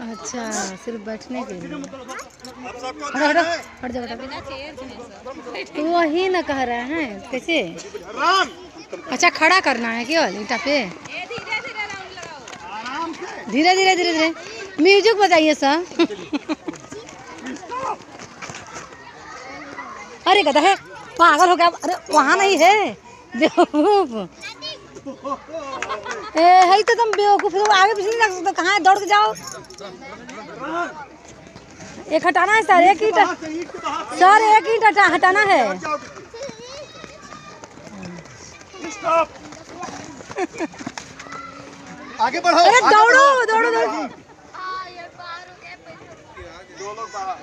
अच्छा, सिर्फ बैठने के लिए। हट जाओ। तो वही ना कह रहे हैं कैसे। अच्छा, खड़ा करना है केवल ईंटा पे। धीरे धीरे धीरे धीरे म्यूजिक बजाइए सर। अरे गधा है, पागल हो गया। अरे वहाँ नहीं है, बेवकूफ। है तो तुम बेवकूफ हो, आगे पीछे नहीं लग सकते। कहाँ है, दौड़ के जाओ। एक हटाना है सर, एक ईंट सर, एक ईंट हटाना है। आगे बढ़ो। अरे दौड़ो दौड़ो दौड़ो। दो लोग बाहर।